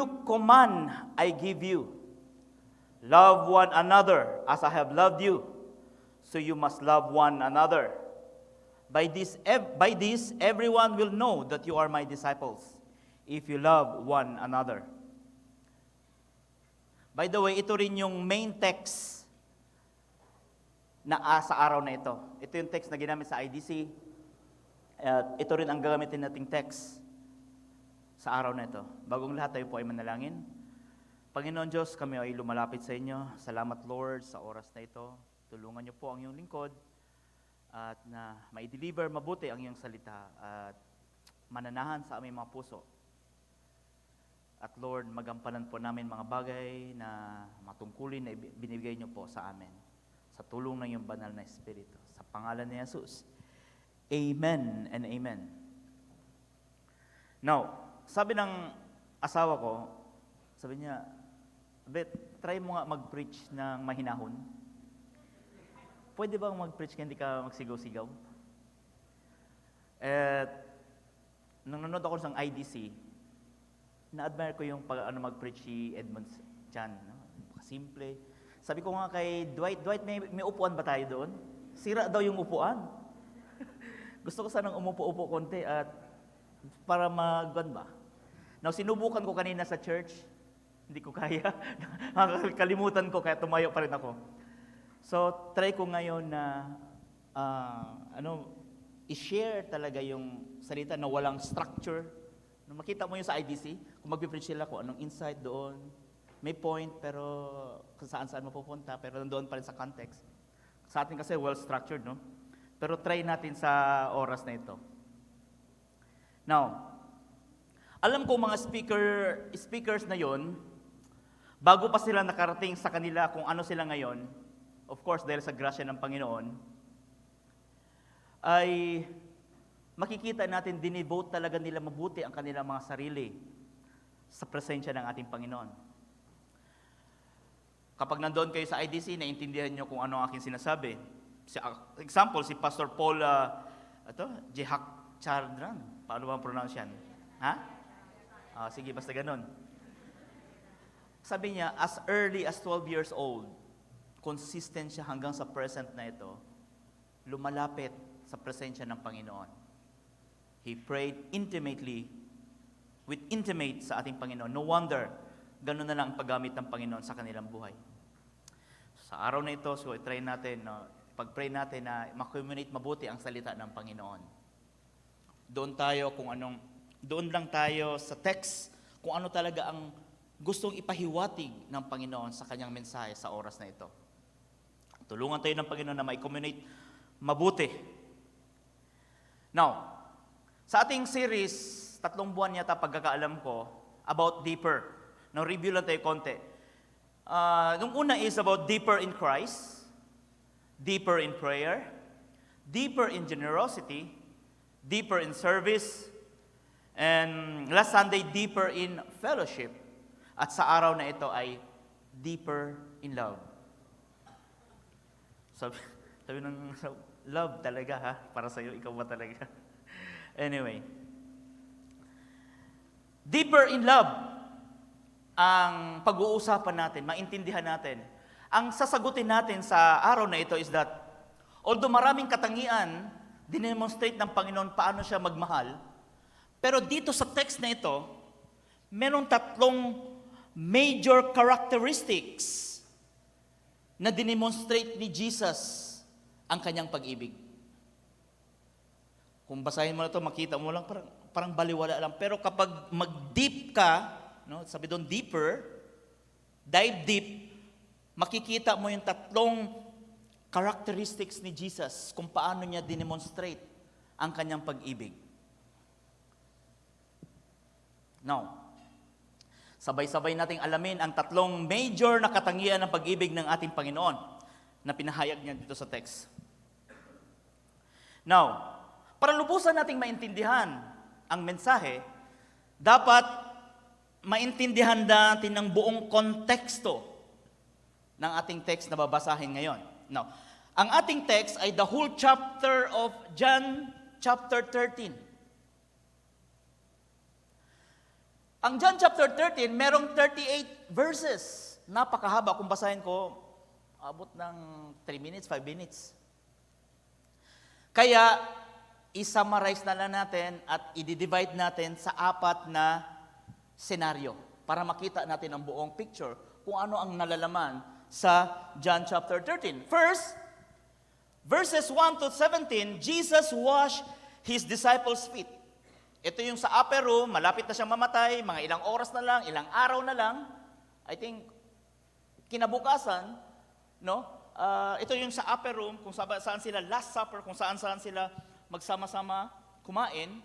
new command I give you. Love one another as I have loved you, so you must love one another. By this, everyone will know that you are my disciples, if you love one another. By the way, ito rin yung main text na sa araw na ito. Ito yung text na ginamit sa IDC. At ito rin ang gagamitin nating text sa araw na ito. Bagong lahat, tayo po ay manalangin. Panginoon Diyos, kami ay lumalapit sa inyo. Salamat Lord sa oras na ito. Tulungan niyo po ang iyong lingkod at na mai-deliver mabuti ang iyong salita at mananahan sa aming mga puso. At Lord, magampanan po namin mga bagay na matungkulin na binibigay niyo po sa amin. Sa tulong ng iyong banal na Espiritu. Sa pangalan ni Jesus. Amen and amen. Now, sabi ng asawa ko, sabi niya, Bet, try mo nga mag-preach ng mahinahon. Pwede bang mag-preach kaya hindi ka magsigaw-sigaw? At nung nanonood ako sa IDC, na-admire ko yung mag-preach si Edmund Chan. No? Simple. Sabi ko nga kay Dwight, may upuan ba tayo doon? Sira daw yung upuan. Gusto ko sanang umupo-upo konti at para ba? Now, sinubukan ko kanina sa church, hindi ko kaya. Kalimutan ko, kaya tumayo pa rin ako. So, try ko ngayon na i-share talaga yung salita na walang structure. Nung makita mo yung sa IDC, kung mag-preach sila ko, anong insight doon, may point, pero kung saan-saan mapupunta, pero nandoon pa rin sa context. Sa atin kasi well-structured, no? Pero try natin sa oras na ito. Now, alam ko mga speakers na yon, bago pa sila nakarating sa kanila kung ano sila ngayon, of course, dahil sa grasya ng Panginoon, ay makikita natin, dinivote talaga nila mabuti ang kanilang mga sarili sa presensya ng ating Panginoon. Kapag nandoon kayo sa IDC, naintindihan nyo kung ano ang aking sinasabi. Example, si Pastor Paul Jehak Chardran. Paano ba ang pronounce yan? Ha? Sige, basta ganun. Sabi niya, as early as 12 years old, consistent siya hanggang sa present na ito, lumalapit sa presensya ng Panginoon. He prayed intimate sa ating Panginoon. No wonder, ganun na lang ang paggamit ng Panginoon sa kanilang buhay. Sa araw na ito, so try natin, pag-pray natin na ma-communicate mabuti ang salita ng Panginoon. Doon lang tayo sa text kung ano talaga ang gustong ipahiwatig ng Panginoon sa kanyang mensahe sa oras na ito. Tulungan tayo ng Panginoon na ma-communicate mabuti. Now, sa ating series, 3 buwan yata pagkakaalam ko, about deeper. Now, review lang tayo konti. Nung una is about deeper in Christ, deeper in prayer, deeper in generosity, deeper in service, and last Sunday, deeper in fellowship. At sa araw na ito ay deeper in love. Sabi ng love talaga ha? Para sa'yo, ikaw ba talaga? Anyway. Deeper in love ang pag-uusapan natin, maintindihan natin. Ang sasagutin natin sa araw na ito is that, although maraming katangian, dinemonstrate ng Panginoon paano siya magmahal, pero dito sa text na ito, merong 3 major characteristics na dinemonstrate ni Jesus ang kanyang pag-ibig. Kung basahin mo na ito, makita mo lang, parang baliwala lang. Pero kapag mag-deep ka, no, sabi doon deeper, dive deep, makikita mo yung 3 characteristics ni Jesus kung paano niya dinemonstrate ang kanyang pag-ibig. Now, sabay-sabay nating alamin ang 3 major na katangian ng pag-ibig ng ating Panginoon na pinahayag niya dito sa text. Now, para lubusan nating maintindihan ang mensahe, dapat maintindihan natin ang buong konteksto ng ating text na babasahin ngayon. Now, ang ating text ay the whole chapter of John chapter 13. Ang John chapter 13, merong 38 verses. Napakahaba. Kung basahin ko, abot ng 3 minutes, 5 minutes. Kaya, i-summarize na lang natin at i-divide natin sa 4 na senaryo para makita natin ang buong picture kung ano ang nalalaman sa John chapter 13. First, verses 1 to 17, Jesus washed His disciples' feet. Ito yung sa upper room, malapit na siyang mamatay, mga ilang oras na lang, ilang araw na lang. I think, kinabukasan, no? Ito yung sa upper room, kung saan sila last supper, kung saan sila magsama-sama kumain.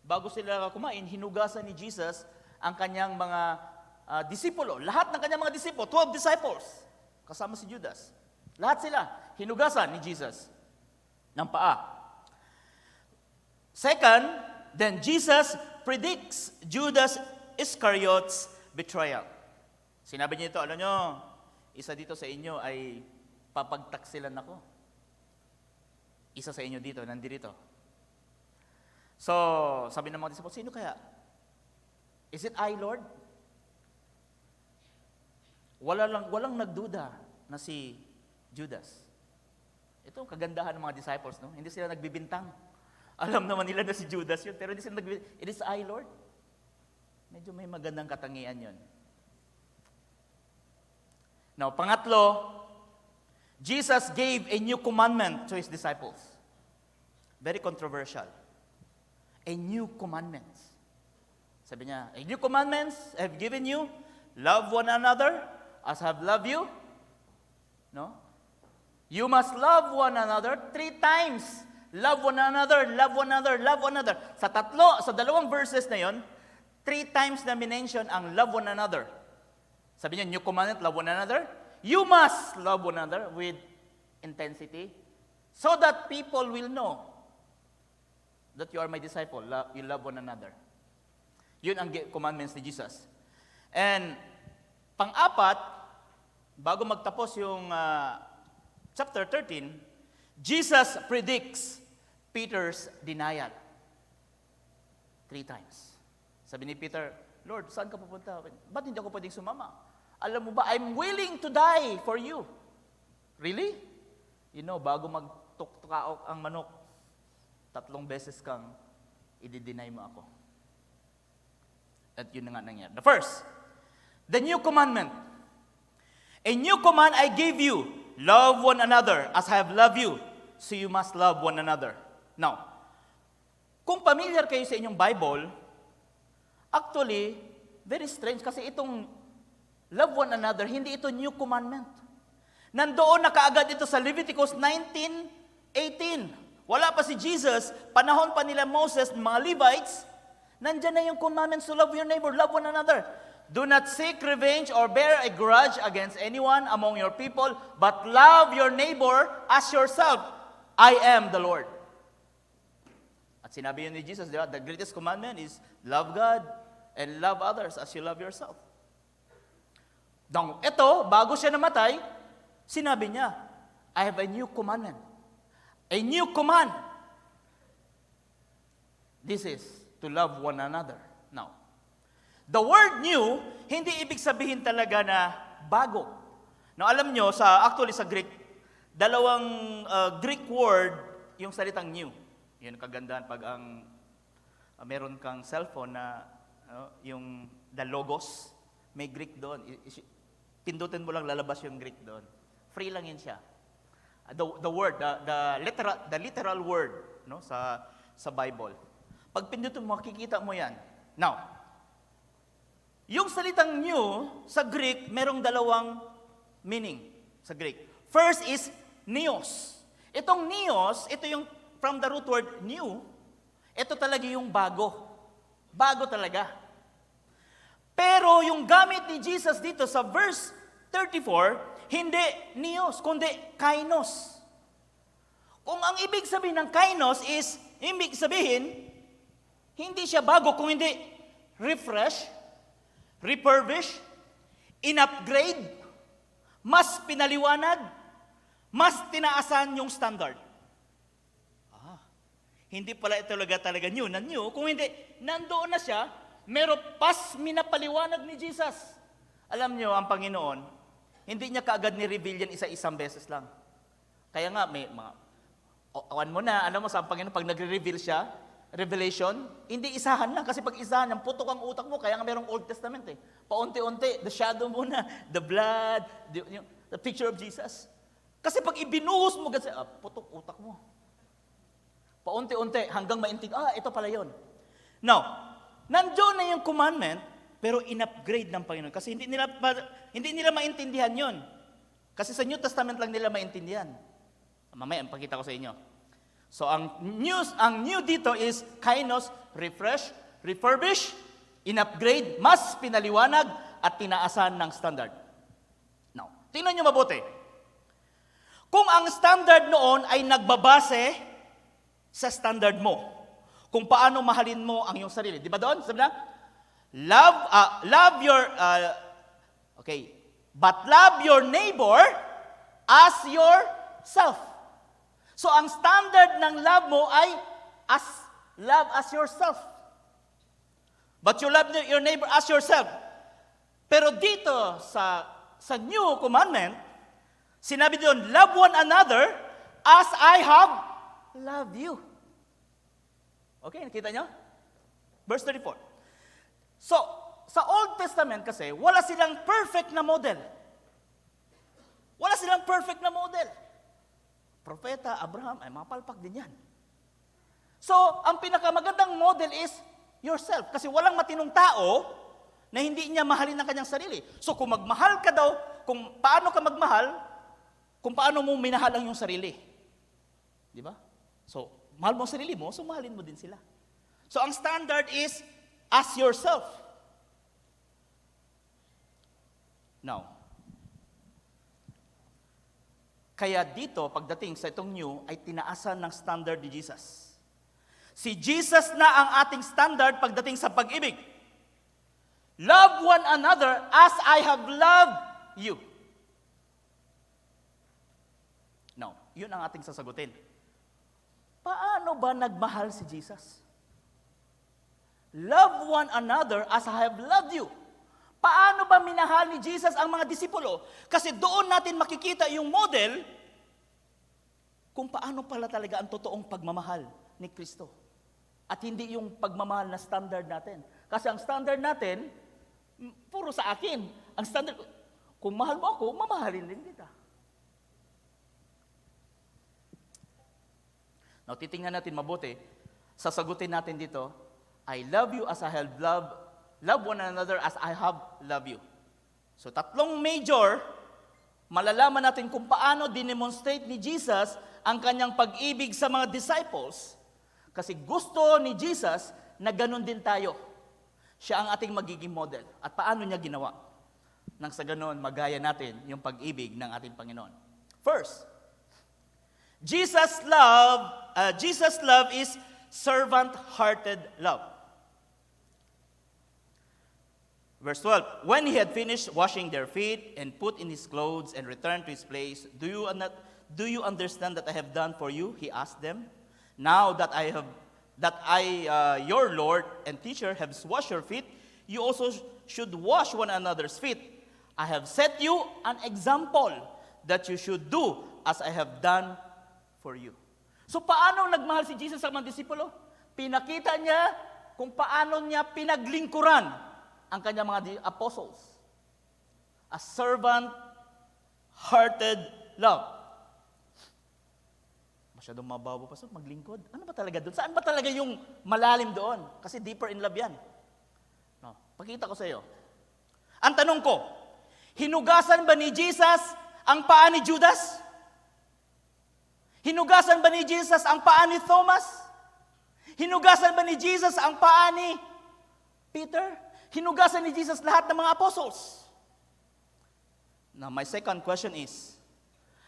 Bago sila kumain, hinugasan ni Jesus ang kanyang mga disipulo. Lahat ng kanyang mga disipulo, 12 disciples, kasama si Judas. Lahat sila, hinugasan ni Jesus ng paa. Second, then Jesus predicts Judas Iscariot's betrayal. Sinabi niya ito, alam nyo, isa dito sa inyo ay papagtaksilan ako. Isa sa inyo dito, nandito. So, sabi ng mga disciples, sino kaya? Is it I, Lord? Walang nagduda na si Judas. Ito ang kagandahan ng mga disciples, no? Hindi sila nagbibintang. Alam naman nila na si Judas yun, pero hindi sila it is I, Lord. Medyo may magandang katangian yun. Now, pangatlo, Jesus gave a new commandment to His disciples. Very controversial. A new commandment. Sabi niya, a new commandments I have given you, love one another as I have loved you. No? You must love one another 3 times. Love one another, love one another, love one another. Sa dalawang verses na yon, 3 times na minention ang love one another. Sabi niya, new commandment, love one another. You must love one another with intensity so that people will know that you are my disciple. You love one another. Yun ang commandments ni Jesus. And pang-apat, bago magtapos yung chapter 13, Jesus predicts Peter's denial 3 times. Sabi ni Peter, Lord, saan ka pupunta? Ba't hindi ako pwedeng sumama? Alam mo ba, I'm willing to die for you. Really? You know, bago magtuktukaok ang manok, 3 beses kang i-deny mo ako. At yun na nga nangyari. The first, the new commandment. A new command I gave you, love one another as I have loved you, so you must love one another. Now, kung familiar kayo sa inyong Bible, actually, very strange kasi itong love one another, hindi ito new commandment. Nandoon na kaagad ito sa Leviticus 19:18. Wala pa si Jesus, panahon pa nila Moses, mga Levites, nandyan na yung commandments to love your neighbor, love one another. Do not seek revenge or bear a grudge against anyone among your people, but love your neighbor as yourself. I am the Lord. At sinabi yun ni Jesus, di ba? The greatest commandment is love God and love others as you love yourself. Ito, bago siya namatay, sinabi niya, I have a new commandment. A new command. This is to love one another. Now, the word new, hindi ibig sabihin talaga na bago. Now, alam nyo, actually sa Greek, dalawang Greek word yung salitang new. Yun kagandahan pag meron kang cellphone na yung the logos, may Greek doon. Pindutin mo lang, lalabas yung Greek doon. Free lang yun siya. The word, the literal word, no, sa Bible. Pag pindutin mo, makikita mo yan. Now, yung salitang new sa Greek, merong dalawang meaning sa Greek. First is neos. Itong neos, ito yung from the root word new, ito talaga yung bago. Bago talaga. Pero yung gamit ni Jesus dito sa verse 34, hindi neos, kundi kainos. Kung ang ibig sabihin ng kainos is, ibig sabihin, hindi siya bago, kung hindi refresh, refurbish, in-upgrade, mas pinaliwanag, mas tinaasan yung standard. Hindi pala ito talaga new na new, kung hindi, nandoon na siya, Meron pas minapaliwanag ni Jesus. Alam niyo, ang Panginoon, hindi niya kaagad ni-reveal yan isa-isang beses lang. Kaya nga, may mga, awan mo na, alam mo sa Panginoon, pag nagre-reveal siya, revelation, hindi isahan lang. Kasi pag isahan, yung putok ang utak mo, kaya nga merong Old Testament eh. Paunti-unti, the shadow muna, the blood, the picture of Jesus. Kasi pag ibinuhos mo, kasi, putok utak mo. Paunti-unti, hanggang maintindihan, ito pala yon. Now, nandiyon na yung commandment, pero in-upgrade ng Panginoon. Kasi hindi nila maintindihan yon. Kasi sa New Testament lang nila maintindihan. Mamaya, pakita ko sa inyo. So, ang new dito is kainos, refresh, refurbish, in-upgrade, mas pinaliwanag, at tinaasan ng standard. Now, tingnan nyo mabuti. Kung ang standard noon ay nagbabase sa standard mo, kung paano mahalin mo ang iyong sarili. Di ba doon? Sabi na, but love your neighbor as yourself. So, ang standard ng love mo ay love as yourself. But you love your neighbor as yourself. Pero dito, sa new commandment, sinabi doon, love one another as I have loved you. Okay, nakita nyo? Verse 34. So, sa Old Testament kasi, wala silang perfect na model. Wala silang perfect na model. Propeta, Abraham, ay mga palpak din yan. So, ang pinakamagandang model is yourself. Kasi walang matinong tao na hindi niya mahalin ang kanyang sarili. So, kung magmahal ka daw, kung paano ka magmahal, kung paano mo minahal ang iyong sarili. Di ba? So, mahal mo ang sarili mo, so mahalin mo din sila. So, ang standard is, as yourself. Now, kaya dito, pagdating sa itong new, ay tinaasan ng standard ni Jesus. Si Jesus na ang ating standard pagdating sa pag-ibig. Love one another as I have loved you. Now, yun ang ating sasagutin. Paano ba nagmahal si Jesus? Love one another as I have loved you. Paano ba minahal ni Jesus ang mga disipulo? Kasi doon natin makikita yung model kung paano pala talaga ang totoong pagmamahal ni Kristo. At hindi yung pagmamahal na standard natin. Kasi ang standard natin, puro sa akin. Ang standard, kung mahal mo ako, mamahalin din kita. Now, titingnan natin mabuti. Sasagutin natin dito, I love you as I have love one another as I have loved you. So, tatlong major, malalaman natin kung paano dinemonstrate ni Jesus ang kanyang pag-ibig sa mga disciples. Kasi gusto ni Jesus na ganun din tayo. Siya ang ating magiging model. At paano niya ginawa? Nang sa ganun, magaya natin yung pag-ibig ng ating Panginoon. First, Jesus' love is servant-hearted love. Verse 12, when he had finished washing their feet and put in his clothes and returned to his place, do you understand that I have done for you? He asked them. Now that I, your Lord and teacher, have washed your feet, you also should wash one another's feet. I have set you an example that you should do as I have done for you. So paano nagmahal si Jesus sa mga disipulo? Pinakita niya kung paano niya pinaglingkuran ang kanyang mga apostles. A servant-hearted love. Masyadong mababaw pa sa maglingkod. Ano ba talaga doon? Saan ba talaga yung malalim doon? Kasi deeper in love yan. No, pakita ko sa iyo. Ang tanong ko, hinugasan ba ni Jesus ang paa ni Judas? Hinugasan ba ni Jesus ang paa ni Thomas? Hinugasan ba ni Jesus ang paa ni Peter? Hinugasan ni Jesus lahat ng mga apostles. Now, my second question is,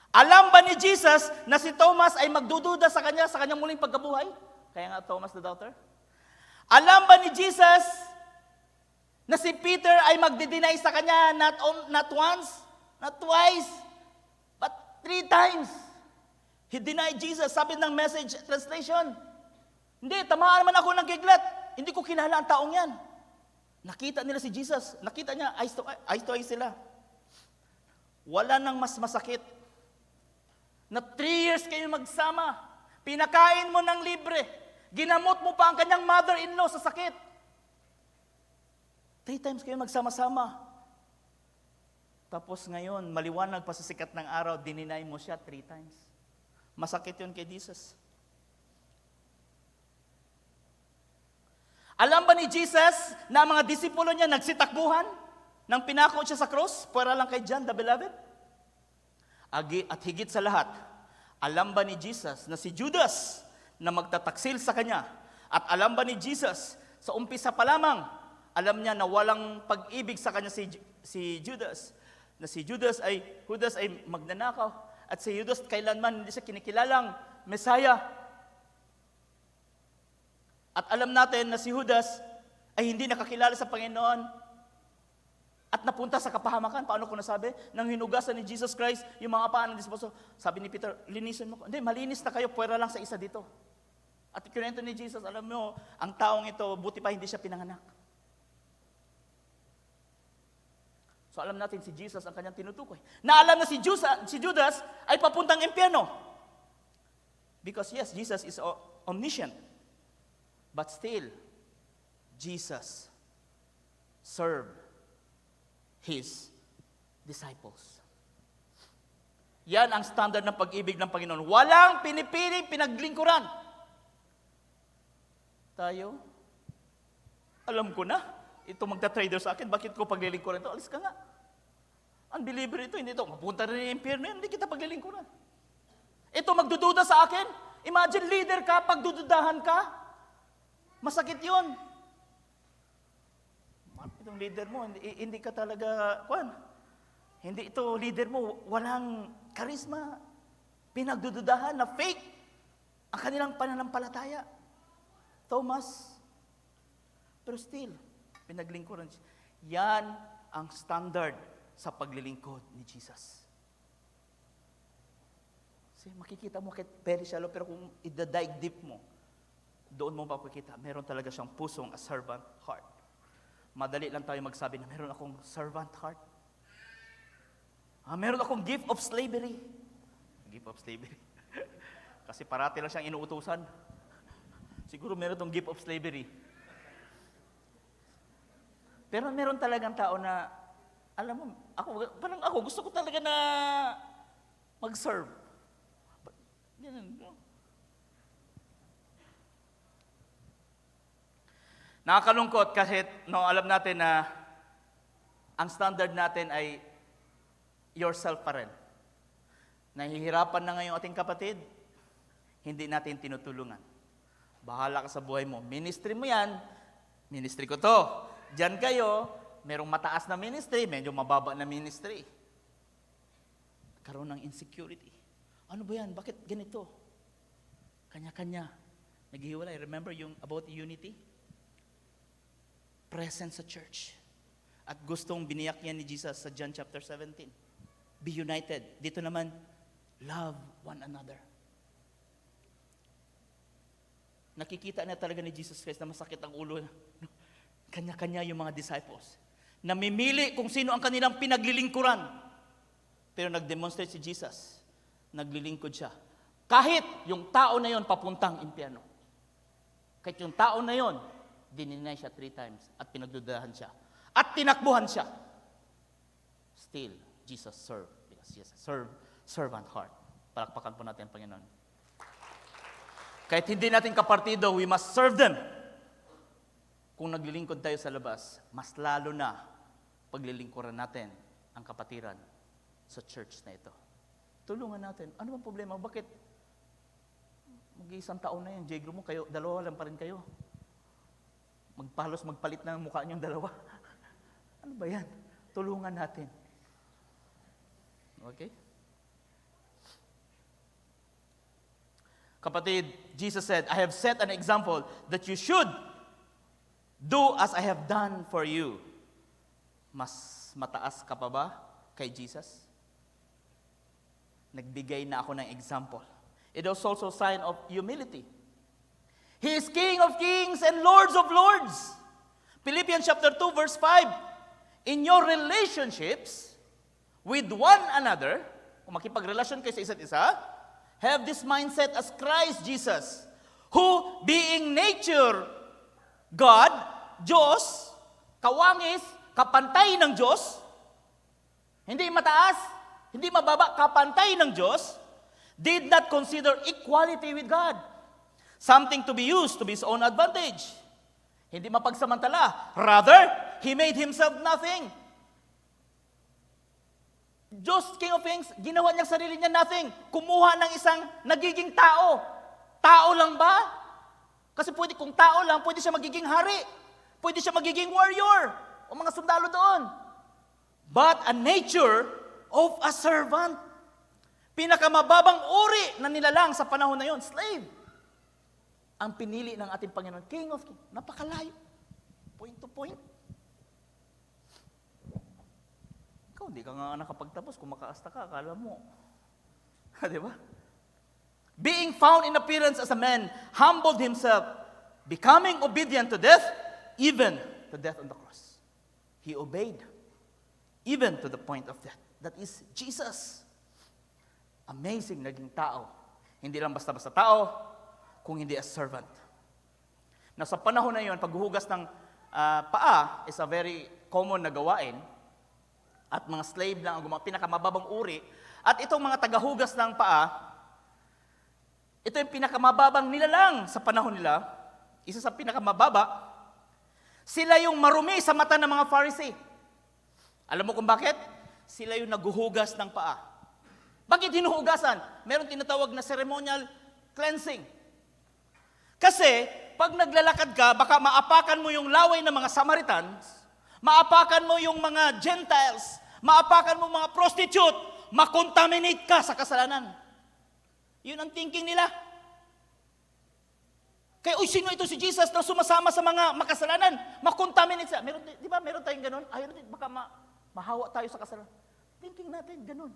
alam ba ni Jesus na si Thomas ay magdududa sa kanyang muling pagkabuhay? Kaya nga Thomas the doubter. Alam ba ni Jesus na si Peter ay magdi-deny sa kanya not once, not twice, but 3 times? He denied Jesus. Sabi ng Message translation, hindi, tamaan naman ako ng kidlat. Hindi ko kilala ang taong yan. Nakita nila si Jesus. Nakita niya, eyes to eyes sila. Wala nang mas masakit. Na 3 years kayo magsama. Pinakain mo ng libre. Ginamot mo pa ang kanyang mother-in-law sa sakit. 3 times kayo magsama-sama. Tapos ngayon, maliwanag pa sa sikat ng araw, dininay mo siya 3 times. Masakit yun kay Jesus. Alam ba ni Jesus na ang mga disipulo niya nagsitakbuhan nang pinako siya sa cross? Para lang kay John the Beloved? At higit sa lahat, alam ba ni Jesus na si Judas na magtataksil sa kanya? At alam ba ni Jesus sa umpisa pa lamang, alam niya na walang pag-ibig sa kanya si Judas? Na si Judas ay magnanakaw. At si Judas kailanman hindi siya kinikilalang Messiah. At alam natin na si Judas ay hindi nakakilala sa Panginoon at napunta sa kapahamakan. Paano ko nasabi? Nang hinugasan ni Jesus Christ yung mga paa ng disposo. Sabi ni Peter, linisin mo ko. Hindi, malinis na kayo, puwera lang sa isa dito. At ikinento ni Jesus, alam mo, ang taong ito, buti pa hindi siya pinanganak. So alam natin si Jesus ang kanyang tinutukoy. Na alam na si Judas ay papuntang impyerno. Because yes, Jesus is omniscient. But still, Jesus served His disciples. Yan ang standard ng pag-ibig ng Panginoon. Walang pinipiling pinaglingkuran. Tayo, alam ko na, ito magta-trader sa akin, bakit ko paglilingkuran ito? Alis ka nga. Unbeliever ito, hindi ito. Mapunta rin yung impyerno, hindi kita paglilingkuran. Ito magdududa sa akin. Imagine leader ka, pagdududahan ka. Masakit yun. Itong leader mo, hindi ka talaga, hindi ito leader mo, walang karisma, pinagdududahan na fake ang kanilang pananampalataya. Thomas, pero still, pinaglingkuran siya. Yan ang standard sa paglilingkod ni Jesus. Kasi makikita mo kahit very shallow, pero kung i-dive deep mo, doon mo mapakita, meron talaga siyang pusong a servant heart. Madali lang tayo magsabi na meron akong servant heart. Meron akong gift of slavery. Gift of slavery. Kasi parati lang siyang inuutusan. Siguro meron tong gift of slavery. Pero meron talagang tao na, alam mo, ako gusto ko talaga na mag-serve. Ganun, no? Nakakalungkot kasi alam natin na ang standard natin ay yourself pa rin. Nahihirapan na ngayon ating kapatid, hindi natin tinutulungan. Bahala ka sa buhay mo. Ministry mo yan, ministry ko to. Diyan kayo, merong mataas na ministry, medyo mababa na ministry. Karoon ng insecurity. Ano ba yan? Bakit ganito? Kanya-kanya. Naghihiwalay. Remember yung about unity? Present sa church. At gustong biniyak yan ni Jesus sa John chapter 17. Be united. Dito naman, love one another. Nakikita na talaga ni Jesus Christ na masakit ang ulo. Kanya-kanya yung mga disciples. Namimili kung sino ang kanilang pinaglilingkuran. Pero nag-demonstrate si Jesus. Naglilingkod siya. Kahit yung tao na yon papuntang impyerno. Kahit yung tao na yon dininay siya 3 times at pinagdudahan siya. At tinakbuhan siya. Still, Jesus served. Because yes, servant heart. Palakpakan po natin ang Panginoon. Kahit hindi natin kapartido, we must serve them. Kung naglilingkod tayo sa labas, mas lalo na paglilingkuran natin ang kapatiran sa church na ito. Tulungan natin. Ano bang problema? Bakit mag-iisang taon na yan, Jegro mo, kayo, dalawa lang pa rin kayo. Magpalit na ang mukha niyong dalawa. Ano ba yan? Tulungan natin. Okay? Kapatid, Jesus said, I have set an example that you should do as I have done for you. Mas mataas ka pa ba kay Jesus? Nagbigay na ako ng example. It is also a sign of humility. He is King of kings and Lords of lords. Philippians chapter 2, verse 5, in your relationships with one another, kung makipagrelasyon kayo sa isa't isa, have this mindset as Christ Jesus, who being nature God, Diyos, kawangis, kapantay ng Diyos, hindi mataas, hindi mababa, kapantay ng Diyos, did not consider equality with God something to be used to his own advantage. Hindi mapagsamantala. Rather, he made himself nothing. Diyos, King of Kings, ginawa niya sarili niya nothing. Kumuha ng isang nagiging tao. Tao lang ba? Kasi kung tao lang, pwede siya magiging hari. Pwede siya magiging warrior. O mga sundalo doon. But a nature of a servant. Pinakamababang uri na nilalang sa panahon na yon, slave. Ang pinili ng ating Panginoon, King of Kings, napakalayo. Point to point. Ikaw, hindi ka nga nakapagtapos. Kung makaasta ka, akala mo. Di ba? Being found in appearance as a man, humbled himself, becoming obedient to death, even to death on the cross. He obeyed, even to the point of death. That is Jesus. Amazing naging tao. Hindi lang basta-basta tao, kung hindi as servant. Na sa panahon na yon, paghuhugas ng paa is a very common na gawain at mga slave lang ang pinakamababang uri. At itong mga tagahugas ng paa, ito yung pinakamababang nilalang sa panahon nila, isa sa pinakamababa, sila yung marumi sa mata ng mga Pharisee. Alam mo kung bakit? Sila yung naghuhugas ng paa. Bakit hinuhugasan? Meron tinatawag na ceremonial cleansing. Kasi, pag naglalakad ka, baka maapakan mo yung laway ng mga Samaritans, maapakan mo yung mga Gentiles, maapakan mo mga prostitute, makontaminate ka sa kasalanan. Yun ang thinking nila. Kaya, sino ito si Jesus na sumasama sa mga makasalanan? Makontaminate siya. Di ba meron tayong ganun? Ayaw natin, baka mahawa tayo sa kasalanan. Thinking natin, ganun.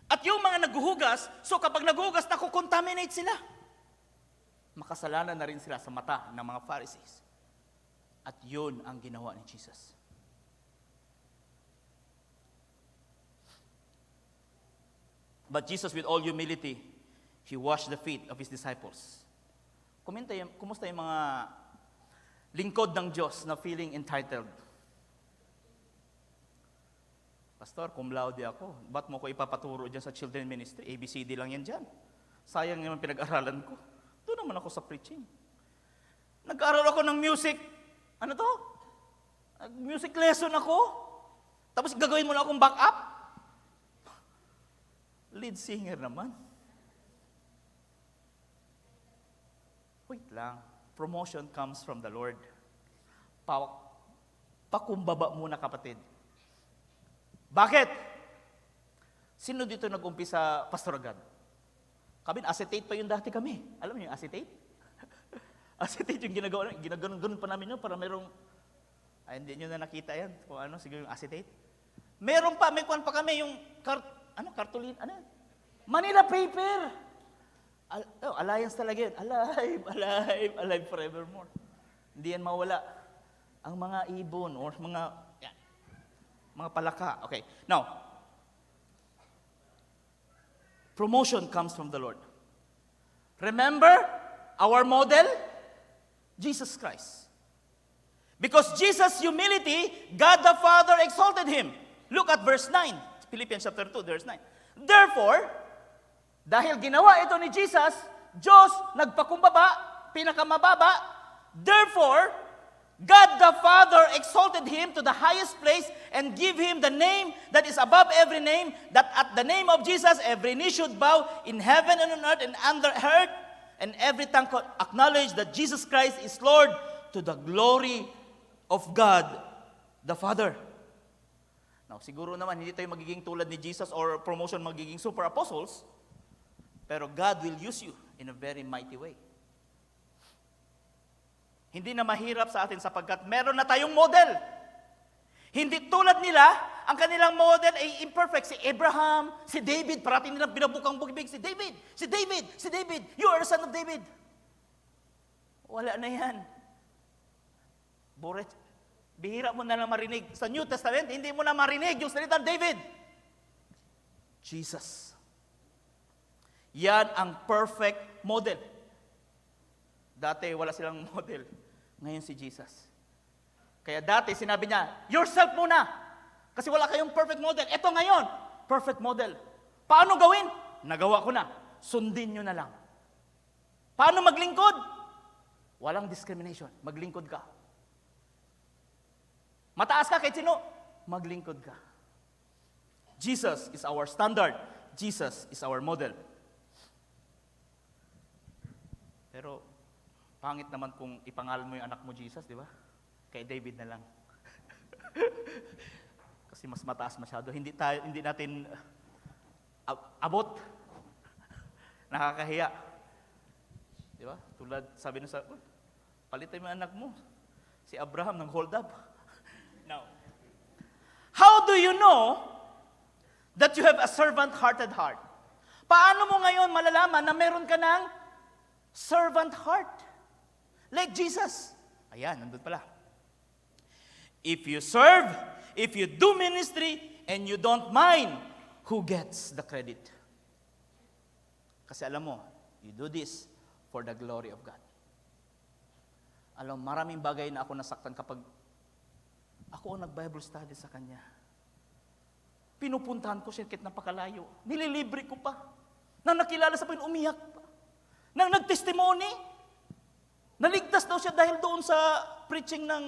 At yung mga naghuhugas, so kapag naghuhugas, nakukontaminate sila. Makasalanan na rin sila sa mata ng mga Pharisees. At yun ang ginawa ni Jesus. But Jesus, with all humility, He washed the feet of His disciples. Kumusta yung mga lingkod ng Diyos na feeling entitled? Pastor, cum laude ako. Ba't mo ko ipapaturo dyan sa children ministry? ABCD lang yan dyan. Sayang yung pinag-aralan ko. Doon naman ako sa preaching. Nag-aaral ako ng music. Ano to? Music lesson ako. Tapos gagawin mo na akong back-up. Lead singer naman. Wait lang. Promotion comes from the Lord. Pakumbaba muna, kapatid. Bakit? Sino dito nag-umpisa, Pastor Agad? Kami, acetate pa yun dati kami. Alam niyo yung acetate? Acetate yung ginaganon pa namin yun para merong, hindi nyo na nakita yan, kung ano, siguro yung acetate. Meron pa, may kwan pa kami yung, cartolina, Manila paper. Alliance talaga yun. Alive forevermore. Hindi yan mawala. Ang mga ibon or mga palaka. Okay, now, promotion comes from the Lord. Remember our model? Jesus Christ. Because Jesus' humility, God the Father exalted Him. Look at verse 9. Philippians chapter 2, verse 9. Therefore, dahil ginawa ito ni Jesus, Diyos nagpakumbaba, pinakamababa. Therefore, God the Father exalted Him to the highest place and give Him the name that is above every name, that at the name of Jesus every knee should bow in heaven and on earth and under earth, and every tongue acknowledge that Jesus Christ is Lord, to the glory of God the Father. Now, siguro naman hindi tayo magiging tulad ni Jesus or promotion magiging super apostles, pero God will use you in a very mighty way. Hindi na mahirap sa atin sapagkat meron na tayong model. Hindi tulad nila, ang kanilang model ay imperfect. Si Abraham, si David, parating nilang binabukang bukibig. Si David, you are the son of David. Wala na yan. Boret, bihira mo na lang marinig. Sa New Testament, hindi mo na marinig yung salita ng David. Jesus. Yan ang perfect model. Dati wala silang model. Ngayon si Jesus. Kaya dati sinabi niya, yourself muna. Kasi wala kayong perfect model. Ito ngayon, perfect model. Paano gawin? Nagawa ko na. Sundin nyo na lang. Paano maglingkod? Walang discrimination. Maglingkod ka. Mataas ka kahit sino? Maglingkod ka. Jesus is our standard. Jesus is our model. Pero, pangit naman kung ipangalan mo yung anak mo Jesus, di ba? Kay David na lang. Kasi mas mataas masyado. Hindi natin abot. Nakakahiya. Di ba? Tulad, sabi nung palitan mo yung anak mo. Si Abraham nang hold up. Now, how do you know that you have a servant-hearted heart? Paano mo ngayon malalaman na meron ka ng servant heart? Like Jesus. Ayan, nandun pala. If you serve, if you do ministry, and you don't mind, who gets the credit? Kasi alam mo, you do this for the glory of God. Alam, maraming bagay na ako nasaktan kapag ako ang nag-Bible study sa Kanya. Pinupuntahan ko siya kahit napakalayo. Nililibre ko pa. Nang nakilala sa Panginoon, umiyak pa. Nang nag-testimony, naligtas daw siya dahil doon sa preaching ng,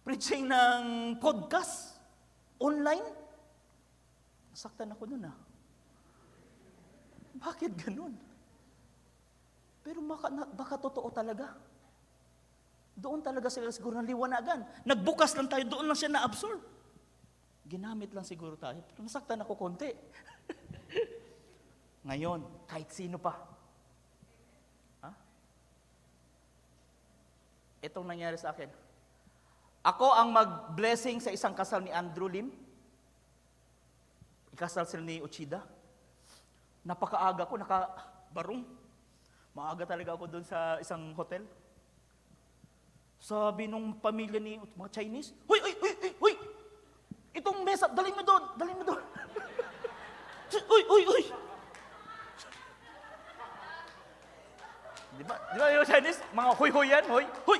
preaching ng podcast, online. Nasaktan ako nun Bakit ganun? Pero baka totoo talaga. Doon talaga sila siguro naliwanagan. Nagbukas lang tayo, doon lang siya na-absorb. Ginamit lang siguro tayo. Pero nasaktan ako konti. Ngayon, kahit sino pa. Itong nangyari sa akin. Ako ang mag-blessing sa isang kasal ni Andrew Lim. Ikasal sila ni Uchida. Napakaaga ko, nakabarong. Maaga talaga ako doon sa isang hotel. Sabi nung pamilya ni mga Chinese, Huy! Itong mesa, dalhin mo doon. Uy! Di ba yung Chinese? Mga huy yan, huy!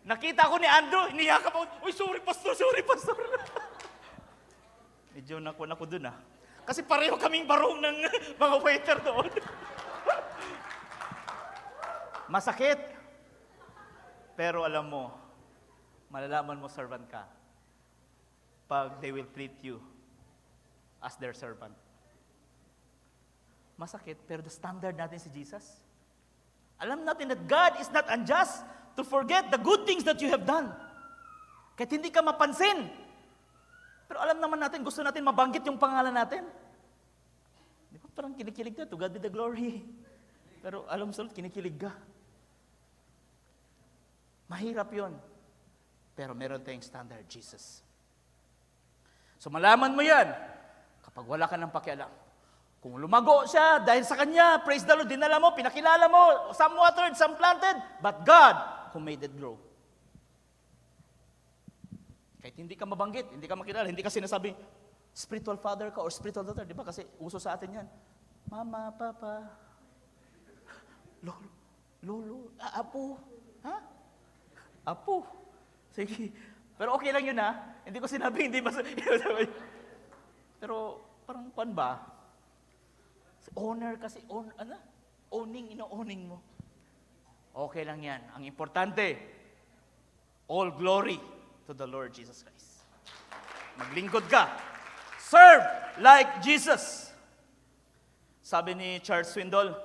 Nakita ko ni Andrew, iniyakap ako, uy, sorry pastor. Medyo nakuha ko doon Kasi pareho kaming barong ng mga waiter doon. Masakit. Pero alam mo, malalaman mo servant ka pag they will treat you as their servant. Masakit, pero the standard natin si Jesus. Alam natin that God is not unjust to forget the good things that you have done. Kahit hindi ka mapansin. Pero alam naman natin, gusto natin mabanggit yung pangalan natin. Di ba parang kinikilig ka, to God be the glory. Pero alam mo, kinikilig ka. Mahirap yon. Pero meron tayong standard, Jesus. So malaman mo yan, kapag wala ka ng pakialam. Kung lumago siya, dahil sa Kanya, praise the Lord, dinala mo, pinakilala mo, some watered, some planted, but God who made it grow. Kahit hindi ka mabanggit, hindi ka makilala, hindi ka sinasabi, spiritual father ka or spiritual daughter, di ba? Kasi uso sa atin yan. Mama, papa, lolo, apo, Apo. Sige. Pero okay lang yun Hindi ko sinabi, hindi mas... Pero parang pan ba? Honor kasi, owning mo. Okay lang yan. Ang importante, all glory to the Lord Jesus Christ. Maglingkod ka. Serve like Jesus. Sabi ni Charles Swindoll,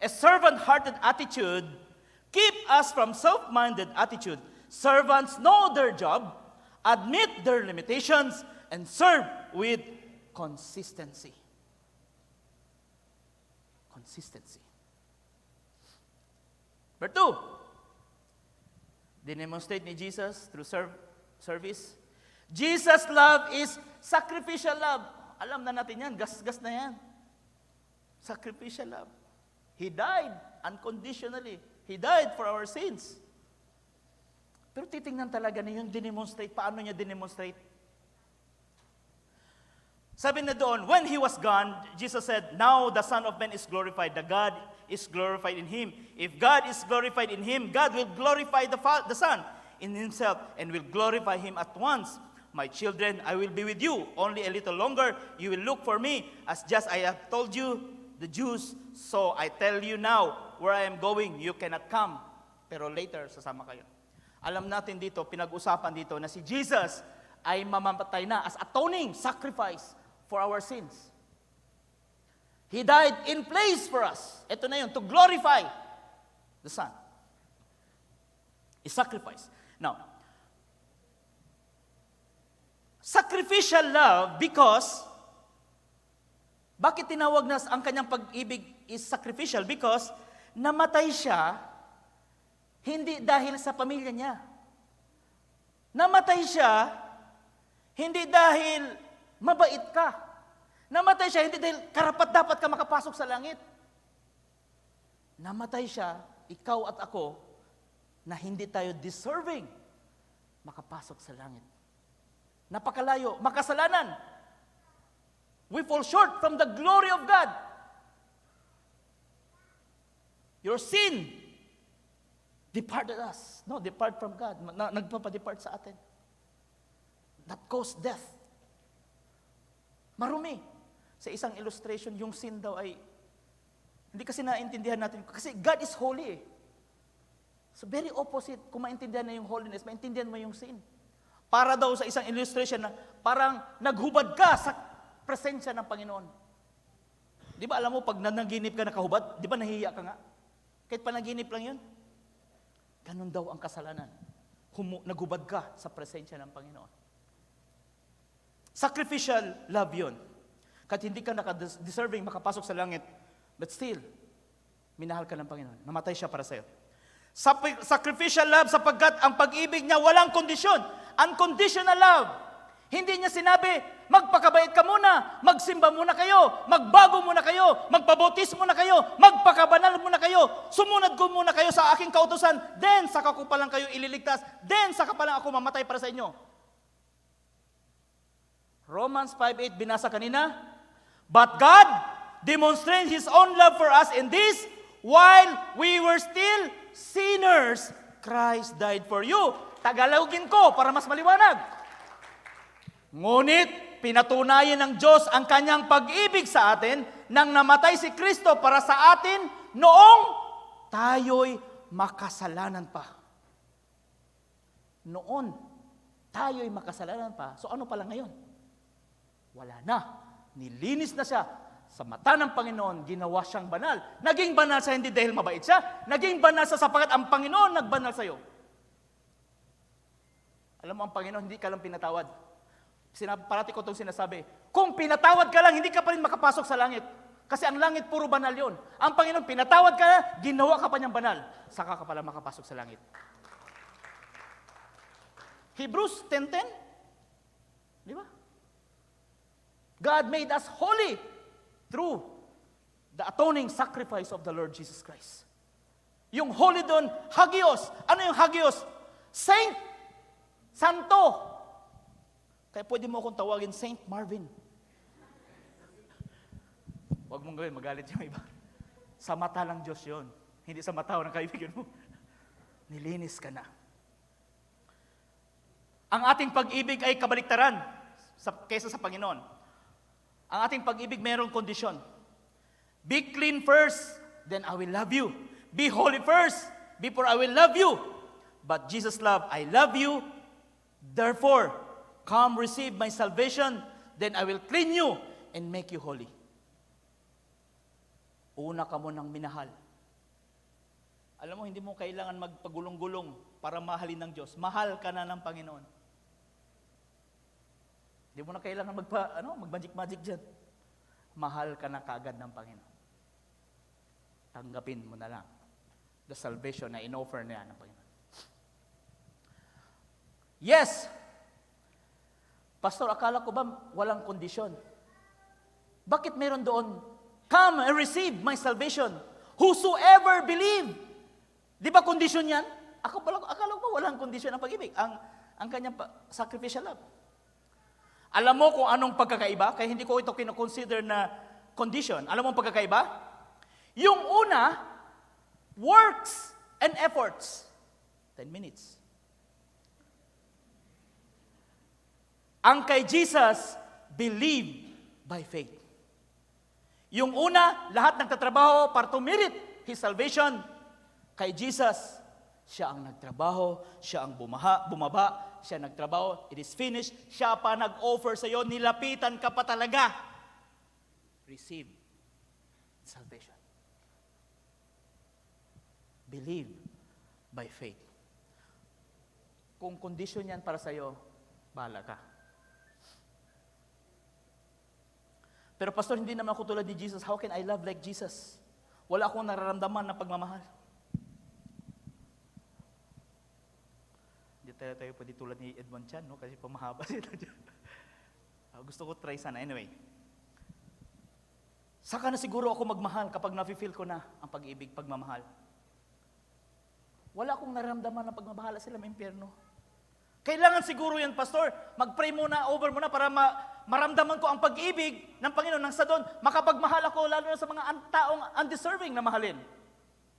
a servant-hearted attitude keep us from self-minded attitude. Servants know their job, admit their limitations, and serve with consistency. Consistency. Number 2, dinemonstrate ni Jesus through service. Jesus' love is sacrificial love. Alam na natin yan, gas-gas na yan. Sacrificial love. He died unconditionally. He died for our sins. Pero titingnan talaga niya yung dinemonstrate. Paano niya dinemonstrate? Sabi na doon, when He was gone, Jesus said, now the Son of Man is glorified. The God is glorified in Him. If God is glorified in Him, God will glorify the Son in Himself and will glorify Him at once. My children, I will be with you only a little longer. You will look for me as just I have told you, the Jews. So I tell you now, where I am going, you cannot come. Pero later, sasama kayo. Alam natin dito, pinag-usapan dito na si Jesus ay mamamatay na as atoning sacrifice for our sins. He died in place for us. Ito na yun, to glorify the Son. A sacrifice. Now, sacrificial love because, bakit tinawag na ang kanyang pag-ibig is sacrificial? Because namatay siya hindi dahil sa pamilya niya. Namatay siya hindi dahil mabait ka. Namatay siya hindi dahil karapat-dapat ka makapasok sa langit. Namatay siya, ikaw at ako, na hindi tayo deserving makapasok sa langit. Napakalayo, makasalanan. We fall short from the glory of God. Your sin departed us. No, depart from God. Nagpapadepart sa atin. That caused death. Marumi. Sa isang illustration, yung sin daw ay, hindi kasi naintindihan natin. Kasi God is holy eh. So very opposite. Kung maintindihan na yung holiness, maintindihan mo yung sin. Para daw sa isang illustration na parang naghubad ka sa presensya ng Panginoon. Di ba alam mo, pag nanaginip ka nakahubad, di ba nahihiya ka nga? Kahit panaginip lang yun. Ganon daw ang kasalanan. Naghubad ka sa presensya ng Panginoon. Sacrificial love yun. Kahit hindi ka naka-deserving makapasok sa langit, but still, minahal ka ng Panginoon. Namatay siya para sa'yo. Sacrificial love sapagkat ang pag-ibig niya walang kondisyon. Unconditional love. Hindi niya sinabi, magpakabait ka muna, magsimba muna kayo, magbago muna kayo, magpabotis muna kayo, magpakabanal muna kayo, sumunod ko muna kayo sa aking kautusan, then saka ko pa lang kayo ililigtas, then saka pa lang ako mamatay para sa inyo. Romans 5:8 binasa kanina, but God demonstrates His own love for us in this, while we were still sinners, Christ died for you. Tagalogin ko para mas maliwanag. Ngunit, pinatunayan ng Diyos ang kanyang pag-ibig sa atin nang namatay si Kristo para sa atin noong tayo'y makasalanan pa. Noon, tayo'y makasalanan pa. So ano pala ngayon? Wala na. Nilinis na siya. Sa mata ng Panginoon, ginawa siyang banal. Naging banal siya hindi dahil mabait siya. Naging banal siya sapagkat ang Panginoon nagbanal sa iyo. Alam mo, ang Panginoon, hindi ka lang pinatawad. Parati ko itong sinasabi. Kung pinatawad ka lang, hindi ka pa rin makapasok sa langit. Kasi ang langit, puro banal yon. Ang Panginoon, pinatawad ka na, ginawa ka pa niyang banal. Saka ka pala makapasok sa langit. Hebrews 10:10. Di ba? God made us holy through the atoning sacrifice of the Lord Jesus Christ. Yung holy doon, hagios. Ano yung hagios? Saint. Santo. Kaya pwede mo akong tawagin Saint Marvin. Huwag mong gawin, magalit yung iba. Sa mata lang Diyos yun. Hindi sa mata ng kaibigan mo. Nilinis ka na. Ang ating pag-ibig ay kabaliktaran kaysa sa Panginoon. Ang ating pag-ibig mayroong kondisyon. Be clean first, then I will love you. Be holy first, before I will love you. But Jesus love, I love you, therefore, come receive my salvation, then I will clean you and make you holy. Una ka mo ng minahal. Alam mo, hindi mo kailangan magpagulong-gulong para mahalin ng Diyos. Mahal ka na ng Panginoon. Hindi mo na kailangan mag-magic-magic dyan. Mahal ka na kaagad ng Panginoon. Tanggapin mo na lang the salvation na in-offer niya ng Panginoon. Yes! Pastor, akala ko ba walang kondisyon? Bakit meron doon, come and receive my salvation, whosoever believe? Di ba condition yan? Akala ko walang condition ang pag-ibig. Ang kanyang sacrificial love. Alam mo kung anong pagkakaiba? Kaya hindi ko ito kinoconsider na condition. Alam mo ang pagkakaiba? Yung una, works and efforts. 10 minutes. Ang kay Jesus, believe by faith. Yung una, lahat nagtatrabaho para to merit His salvation. Kay Jesus, siya ang nagtrabaho, siya ang bumaba, siya nagtrabaho, it is finished, siya pa nag-offer sa iyo, nilapitan ka pa talaga. Receive salvation. Believe by faith. Kung condition yan para sa iyo, bahala ka. Pero pastor, hindi naman ako tulad ni Jesus. How can I love like Jesus? Wala akong nararamdaman na pagmamahal. Hindi tayo pwede tulad ni Edmond Chan, no? Kasi pamahaba sila dyan. Gusto ko try sana. Anyway. Saka na siguro ako magmahal kapag nafe-feel ko na ang pag-ibig, pagmamahal. Wala akong nararamdaman na pagmamahal sila may impyerno. Kailangan siguro yan, pastor. Mag-pray muna, over muna para maramdaman ko ang pag-ibig ng Panginoon nang sa doon, makapagmahal ako lalo na sa mga taong undeserving na mahalin.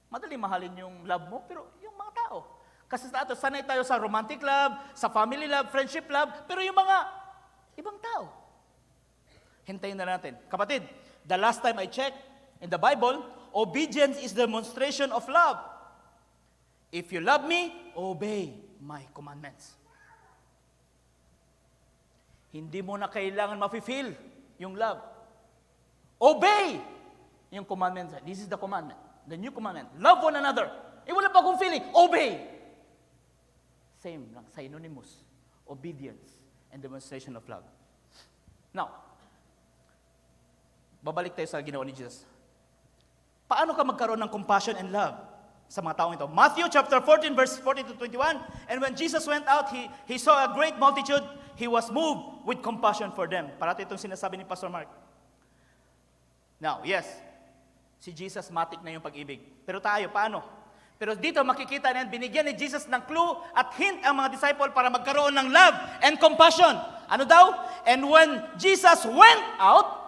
Madali mahalin yung love mo, pero yung mga tao. Kasi sa ato, sanay tayo sa romantic love, sa family love, friendship love, pero yung mga ibang tao. Hintayin na natin. Kapatid, the last time I checked in the Bible, obedience is demonstration of love. If you love me, obey my commandments. Hindi mo na kailangan ma-feel yung love. Obey yung commandment. This is the commandment. The new commandment. Love one another. Wala pa akong feeling. Obey. Same lang. Synonymous. Obedience and demonstration of love. Now, babalik tayo sa ginawa ni Jesus. Paano ka magkaroon ng compassion and love sa mga taong ito? Matthew chapter 14, verse 40 to 21. And when Jesus went out, he saw a great multitude. He was moved with compassion for them. Parati itong sinasabi ni Pastor Mark. Now, yes, si Jesus matik na yung pag-ibig. Pero tayo, paano? Pero dito makikita na binigyan ni Jesus ng clue at hint ang mga disciple para magkaroon ng love and compassion. Ano daw? And when Jesus went out,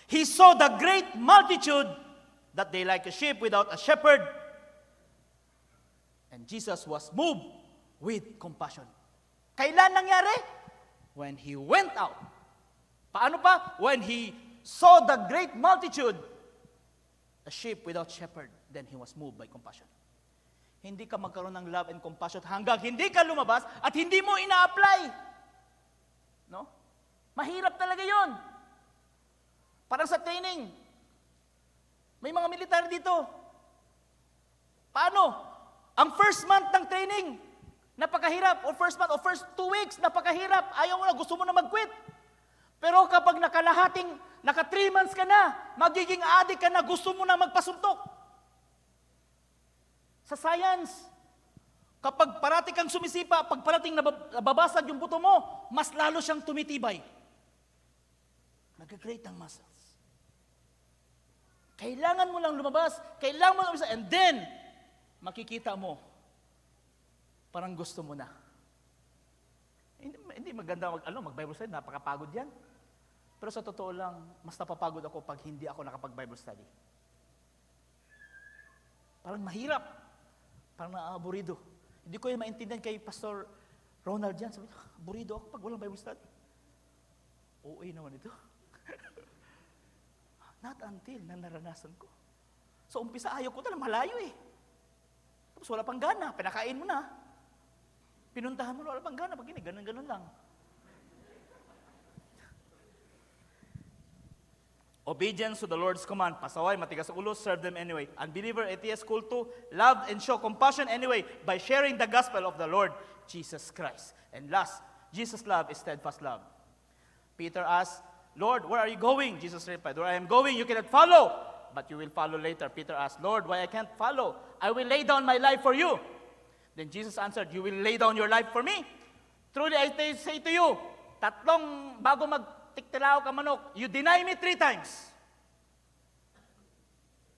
He saw the great multitude that they like a sheep without a shepherd. And Jesus was moved with compassion. Kailan nangyari? When He went out. Paano pa? When He saw the great multitude, a sheep without shepherd, then He was moved by compassion. Hindi ka magkaroon ng love and compassion hanggang hindi ka lumabas at hindi mo ina-apply. No? Mahirap talaga yon. Parang sa training. May mga militar dito. Paano? Ang first month ng training, napakahirap. O first month, o first 2 weeks, napakahirap. Ayaw mo na, gusto mo na mag-quit. Pero kapag naka 3 months ka na, magiging addict ka na, gusto mo na magpasuntok. Sa science, kapag parati kang sumisipa, pag parating nababasag yung buto mo, mas lalo siyang tumitibay. Nag-great ang muscles. Kailangan mo lang lumabas, kailangan mo lang lumabas, and then, makikita mo, parang gusto mo na. Hindi maganda mag-Bible study, napakapagod yan. Pero sa totoo lang, mas napapagod ako pag hindi ako nakapag-Bible study. Parang mahirap. Parang naaburido. Hindi ko yung maintindihan kay Pastor Ronald yan. Sabi niya, aburido ako pag walang Bible study. OA naman ito. Not until na naranasan ko. So umpisa, ayaw ko talagang malayo eh. Tapos wala pang gana, pinakain mo na. Pinuntahan mo, wala pang gana, pag ganun-ganun lang. Obedience to the Lord's command. Pasaway, matigas sa ulo, serve them anyway. Unbeliever, atheist, kulto, love and show compassion anyway by sharing the gospel of the Lord Jesus Christ. And last, Jesus' love is steadfast love. Peter asked, Lord, where are you going? Jesus replied, where I am going, you cannot follow, but you will follow later. Peter asked, Lord, why I can't follow? I will lay down my life for you. Then Jesus answered, you will lay down your life for me? Truly, I say to you, bago magtiktilao ka manok, you deny me 3 times.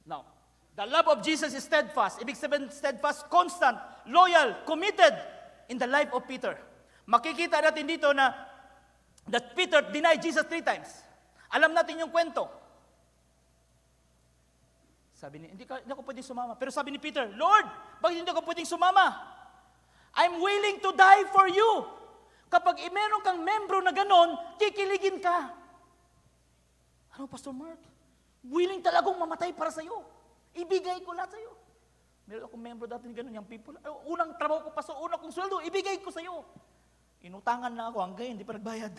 Now, The love of Jesus is steadfast. Ibig sabihin, steadfast, constant, loyal, committed in the life of Peter. Makikita natin dito na that Peter denied Jesus 3 times. Alam natin yung kwento. Sabi niya, hindi ako pwedeng sumama. Pero sabi ni Peter, Lord, bakit hindi ako pwedeng sumama? I'm willing to die for you. Kapag meron kang membro na ganon, kikiligin ka. Ano, Pastor Mark? Willing talagang mamatay para sa'yo. Ibigay ko lahat sa'yo. Meron akong membro dati ng ganon, yung people. Unang trabaho ko pa sa unang kong sweldo, ibigay ko sa'yo. Inutangan na ako hanggang hindi pa nagbayad.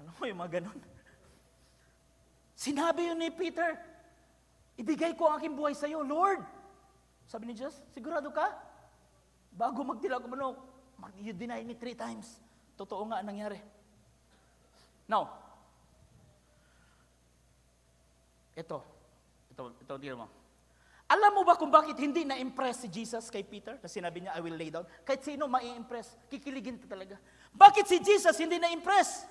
Alam mo yung mga ganon? Sinabi yun ni Peter, ibigay ko ang aking buhay sa iyo, Lord. Sabi ni Jesus, sigurado ka? Bago magdilag mo, you deny me 3 times. Totoo nga ang nangyari. Now, ito, tingnan mo. Alam mo ba kung bakit hindi na-impress si Jesus kay Peter? Na sinabi niya, I will lay down. Kahit sino mai-impress, kikiligin ka talaga. Bakit si Jesus hindi na-impress?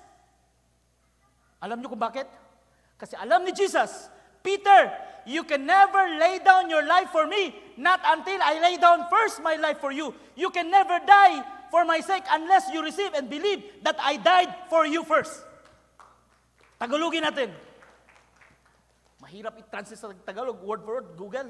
Alam niyo kung bakit? Kasi alam ni Jesus, Peter, you can never lay down your life for me, not until I lay down first my life for you. You can never die for my sake unless you receive and believe that I died for you first. Tagalogin natin. Mahirap i-translate sa Tagalog, word for word, Google.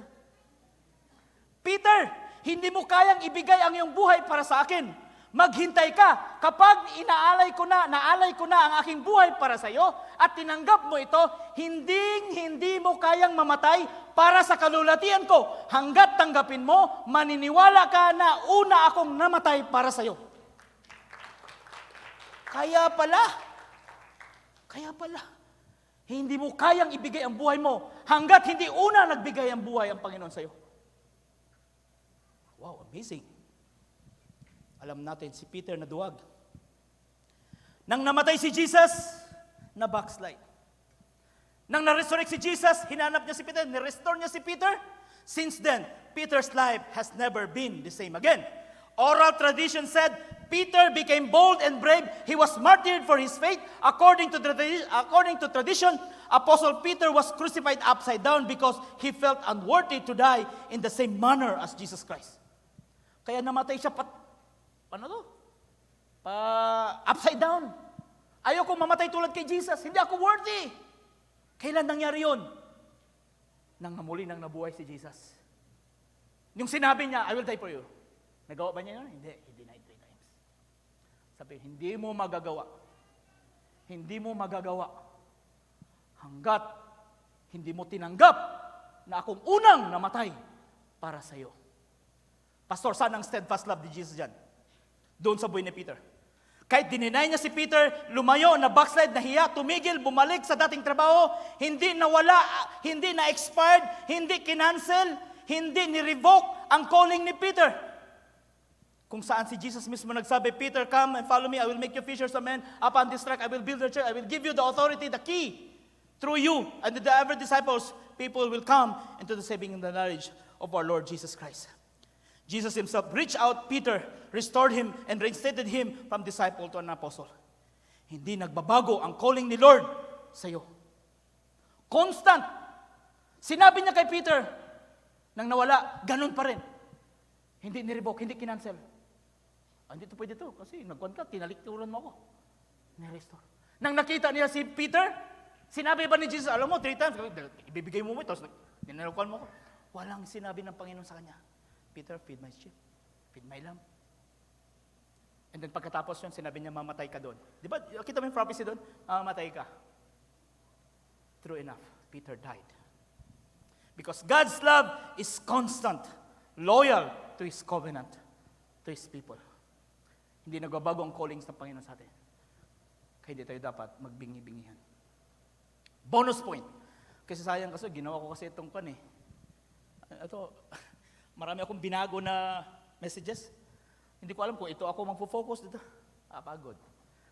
Peter, hindi mo kayang ibigay ang iyong buhay para sa akin. Maghintay ka. Kapag naalay ko na ang aking buhay para sa iyo at tinanggap mo ito, hindi mo kayang mamatay para sa kalulatian ko. Hanggat tanggapin mo, maniniwala ka na una akong namatay para sa iyo. Kaya pala, hindi mo kayang ibigay ang buhay mo hanggat hindi una nagbigay ang buhay ang Panginoon sa iyo. Wow, amazing. Alam natin, si Peter na duwag. Nang namatay si Jesus, na backslide. Nang na-resurrect si Jesus, hinanap niya si Peter, ni-restore niya si Peter. Since then, Peter's life has never been the same again. Oral tradition said, Peter became bold and brave. He was martyred for his faith. According to tradition, Apostle Peter was crucified upside down because he felt unworthy to die in the same manner as Jesus Christ. Kaya namatay siya upside down. Ayoko mamatay tulad kay Jesus. Hindi ako worthy. Kailan nangyari yun? Nang muli nang nabuhay si Jesus. Yung sinabi niya, I will die for you. Nagawa ba niya yun? Hindi. He denied 3 times. Sabi, hindi mo magagawa. Hindi mo magagawa. Hanggat hindi mo tinanggap na akong unang namatay para sa iyo. Pastor, saan ang steadfast love ni Jesus dyan? Doon sa buhay ni Peter. Kahit dininay niya si Peter, lumayo, na backslide, nahiya, tumigil, bumalik sa dating trabaho, hindi nawala, hindi na-expired, hindi kinancel, hindi ni-revoke ang calling ni Peter. Kung saan si Jesus mismo nagsabi, Peter, come and follow me, I will make you fishers of men. Upon this rock, I will build the church, I will give you the authority, the key. Through you and the ever disciples, people will come into the saving and the knowledge of our Lord Jesus Christ. Jesus himself reached out Peter, restored him, and reinstated him from disciple to an apostle. Hindi nagbabago ang calling ni Lord sa iyo. Constant. Sinabi niya kay Peter, nang nawala, ganun pa rin. Hindi ni-revoke, hindi kinancel. Hindi to pwede to, kasi nagkuhan ka, tinalikturan mo ako. Ni-restore. Nang nakita niya si Peter, sinabi ba ni Jesus, alam mo, 3 times, ibibigay mo mo, tapos ninalukuhan mo ako. Walang sinabi ng Panginoon sa kanya. Peter, feed my sheep. Feed my lamb. And then pagkatapos yun, sinabi niya, mamatay ka doon. Di ba, kita mo yung prophecy doon? Mamatay ka. True enough, Peter died. Because God's love is constant, loyal to His covenant, to His people. Hindi nagbabago ang callings ng Panginoon sa atin. Kaya hindi tayo dapat magbingi-bingihan. Bonus point. Kasi sayang kasi, ginawa ko kasi itong pan eh. Ito, marami akong binago na messages. Hindi ko alam kung ito ako magfo-focus dito. Pagod.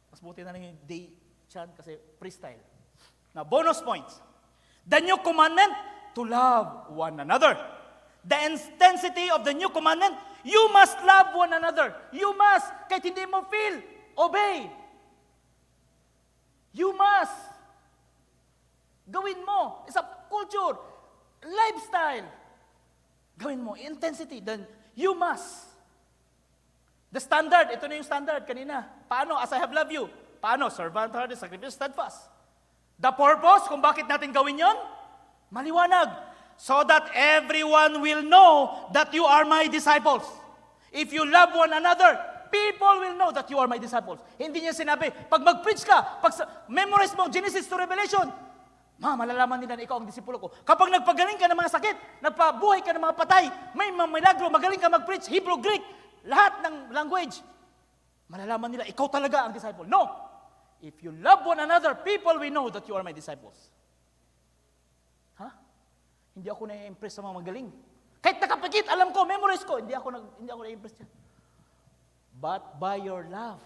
Mas buti na lang yung day chan kasi freestyle. Now, bonus points. The new commandment, to love one another. The intensity of the new commandment, you must love one another. You must. Kahit hindi mo feel, obey. You must. Gawin mo. It's a culture. Lifestyle. Gawin mo. Intensity. Then you must. The standard. Ito na yung standard kanina. Paano? As I have loved you. Paano? Servant hearted, sacrifice, steadfast. The purpose kung bakit natin gawin yon? Maliwanag. So that everyone will know that you are my disciples. If you love one another, people will know that you are my disciples. Hindi niya sinabi, pag mag-preach ka, pag memorize mo Genesis to Revelation, malalaman nila na ikaw ang disipulo ko. Kapag nagpagaling ka ng mga sakit, nagpabuhay ka ng mga patay, may mga milagro, magaling ka mag-preach, Hebrew, Greek, lahat ng language, malalaman nila, ikaw talaga ang disciple. No! If you love one another, people will know that you are my disciples. Hindi ako na-impress sa mga magaling. Kahit nakapikit, alam ko, memorize ko, hindi ako na-impress yan. But by your love,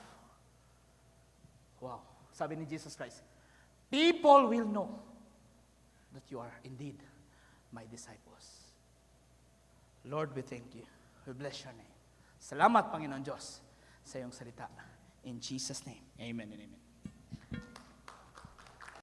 wow, sabi ni Jesus Christ, people will know that you are indeed my disciples. Lord, we thank you. We bless your name. Salamat, Panginoon Diyos, sa iyong salita. In Jesus' name, amen and amen.